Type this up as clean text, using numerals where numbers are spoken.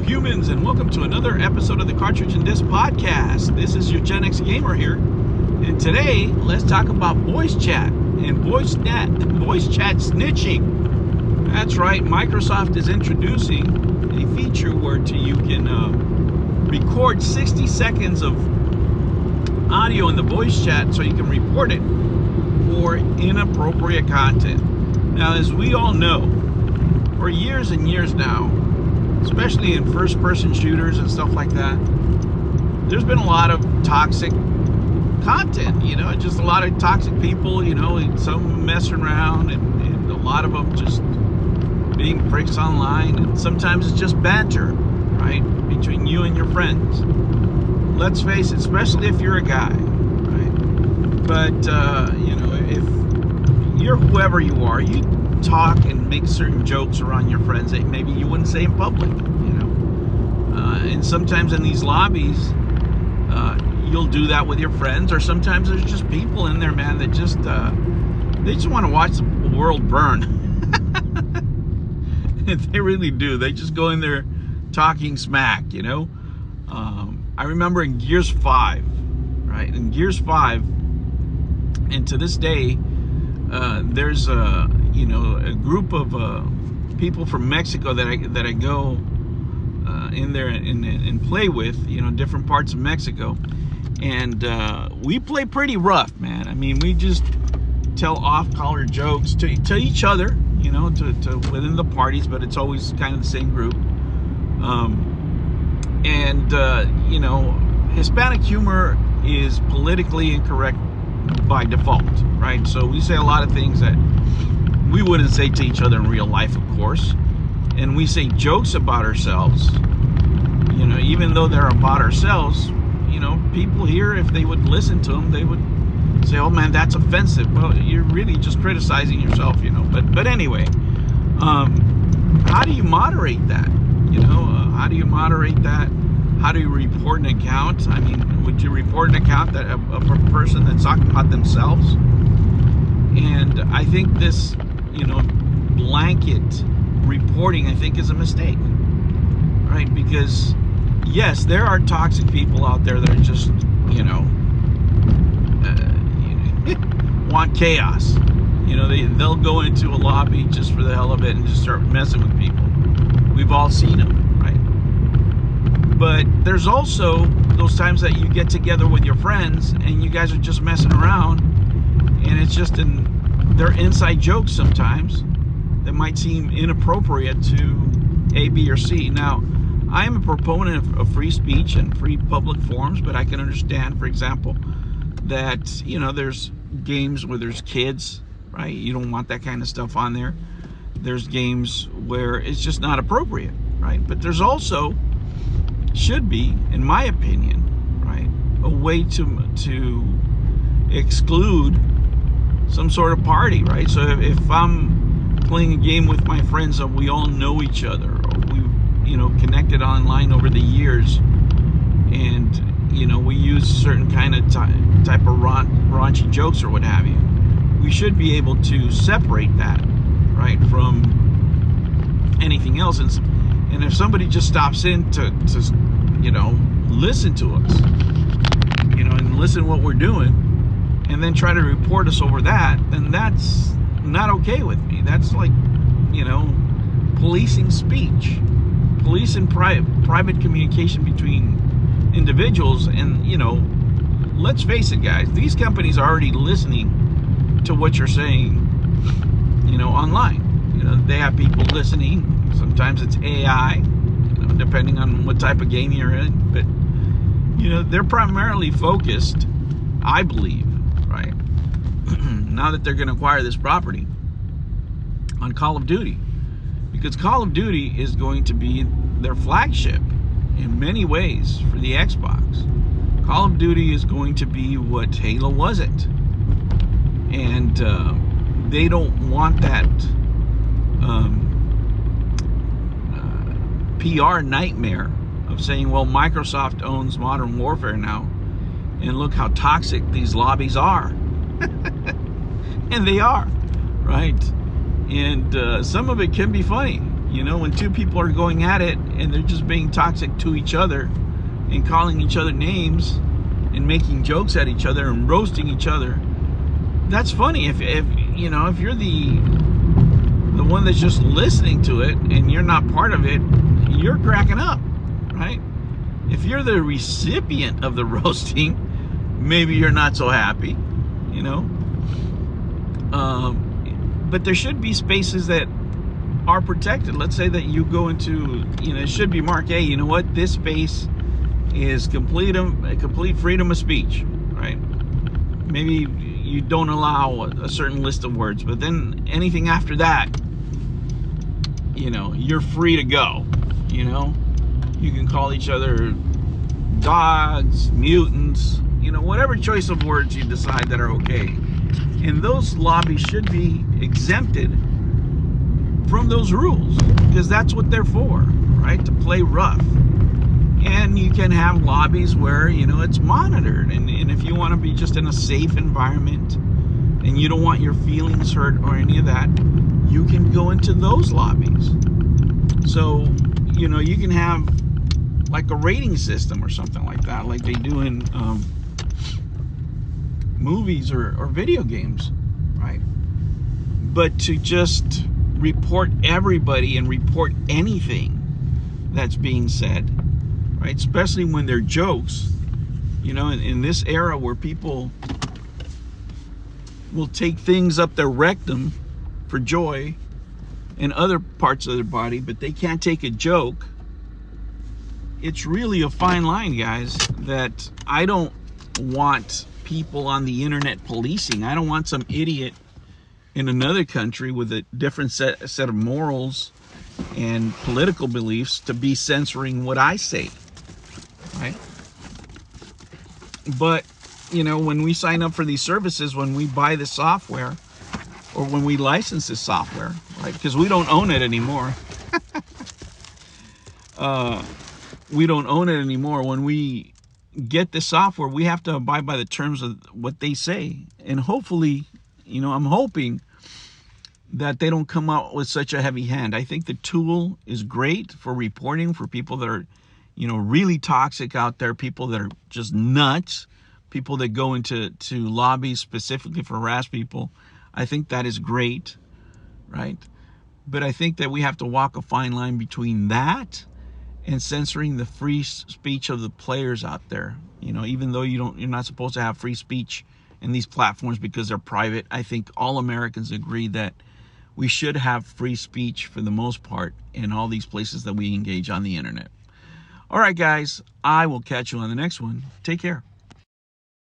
humans, and welcome to another episode of the Cartridge and Disc Podcast. This is your Gen X Gamer here, and today let's talk about voice chat and voice chat snitching. That's right, Microsoft is introducing a feature where you can record 60 seconds of audio in the voice chat so you can report it for inappropriate content. Now, as we all know, for years and years now, especially in first-person shooters and stuff like that, there's been a lot of toxic content, just a lot of toxic people, some messing around and a lot of them just being pricks online, and sometimes it's just banter, right, between you and your friends. Let's face it, especially if you're a guy, right? But, if you're whoever you are, you talk and make certain jokes around your friends that maybe you wouldn't say in public, and sometimes in these lobbies you'll do that with your friends, or sometimes there's just people in there, man, that just they just want to watch the world burn. And they really do. They just go in there talking smack. I remember in Gears 5, right, in Gears 5, and to this day there's a group of people from Mexico that I go in there and play with, different parts of Mexico, and we play pretty rough, man. I mean, we just tell off-color jokes to each other, to within the parties, but it's always kind of the same group. Hispanic humor is politically incorrect by default, right? So we say a lot of things that we wouldn't say to each other in real life, of course, and we say jokes about ourselves, even though they're about ourselves. People here, if they would listen to them, they would say, "Oh man, that's offensive." Well, you're really just criticizing yourself, but anyway, how do you moderate that? How do you moderate that? How do you report an account? I mean, would you report an account that of a person that's talking about themselves? And I think this, blanket reporting, I think, is a mistake, right? Because yes, there are toxic people out there that are just, want chaos. They'll go into a lobby just for the hell of it and just start messing with people. We've all seen them, right? But there's also those times that you get together with your friends and you guys are just messing around, and it's just they're inside jokes sometimes that might seem inappropriate to A, B, or C. Now, I am a proponent of free speech and free public forums, but I can understand, for example, that, there's games where there's kids, right? You don't want that kind of stuff on there. There's games where it's just not appropriate, right? But there's also, should be, in my opinion, right, a way to exclude some sort of party, right? So if I'm playing a game with my friends and we all know each other, or we connected online over the years, and we use certain kind of type of raunchy jokes or what have you, we should be able to separate that, right, from anything else. And if somebody just stops in to listen to us, and listen to what we're doing, and then try to report us over that, then that's not okay with me. That's like, policing speech, policing private communication between individuals. And, let's face it, guys, these companies are already listening to what you're saying, online. They have people listening. Sometimes it's AI, depending on what type of game you're in. But, they're primarily focused, I believe, right, now that they're going to acquire this property, on Call of Duty. Because Call of Duty is going to be their flagship in many ways for the Xbox. Call of Duty is going to be what Halo wasn't. And they don't want that PR nightmare of saying, well, Microsoft owns Modern Warfare now, and look how toxic these lobbies are. And they are, right? And some of it can be funny, You know, when two people are going at it and they're just being toxic to each other and calling each other names and making jokes at each other and roasting each other, that's funny. If you know, if you're the one that's just listening to it and you're not part of it, you're cracking up, right? If you're the recipient of the roasting, maybe you're not so happy, you know. But there should be spaces that are protected. Let's say that you go into, you know, it should be marked, hey, you know what, this space is complete freedom of speech, right? Maybe you don't allow a certain list of words, but then anything after that, you know, you're free to go. You know, you can call each other dogs, mutants, you know, whatever choice of words you decide that are okay. And those lobbies should be exempted from those rules, because that's what they're for, right? To play rough. And you can have lobbies where, you know, it's monitored, and if you want to be just in a safe environment and you don't want your feelings hurt or any of that, you can go into those lobbies. So, you know, you can have like a rating system or something like that, like they do in movies or video games, right? But to just report everybody and report anything that's being said, right? Especially when they're jokes, you know, in this era where people will take things up their rectum for joy in other parts of their body, but they can't take a joke. It's really a fine line, guys, that I don't want people on the internet policing. I don't want some idiot in another country with a different set of morals and political beliefs to be censoring what I say, right? But, you know, when we sign up for these services, when we buy the software, or when we license this software, right? Because we don't own it anymore. We don't own it anymore. When we get the software, we have to abide by the terms of what they say. And hopefully, you know, I'm hoping that they don't come out with such a heavy hand. I think the tool is great for reporting for people that are, you know, really toxic out there, people that are just nuts, people that go into lobbies specifically for harass people. I think that is great, right? But I think that we have to walk a fine line between that and censoring the free speech of the players out there. You know, even though you're not supposed to have free speech in these platforms because they're private, I think all Americans agree that we should have free speech for the most part in all these places that we engage on the internet. All right, guys, I will catch you on the next one. Take care.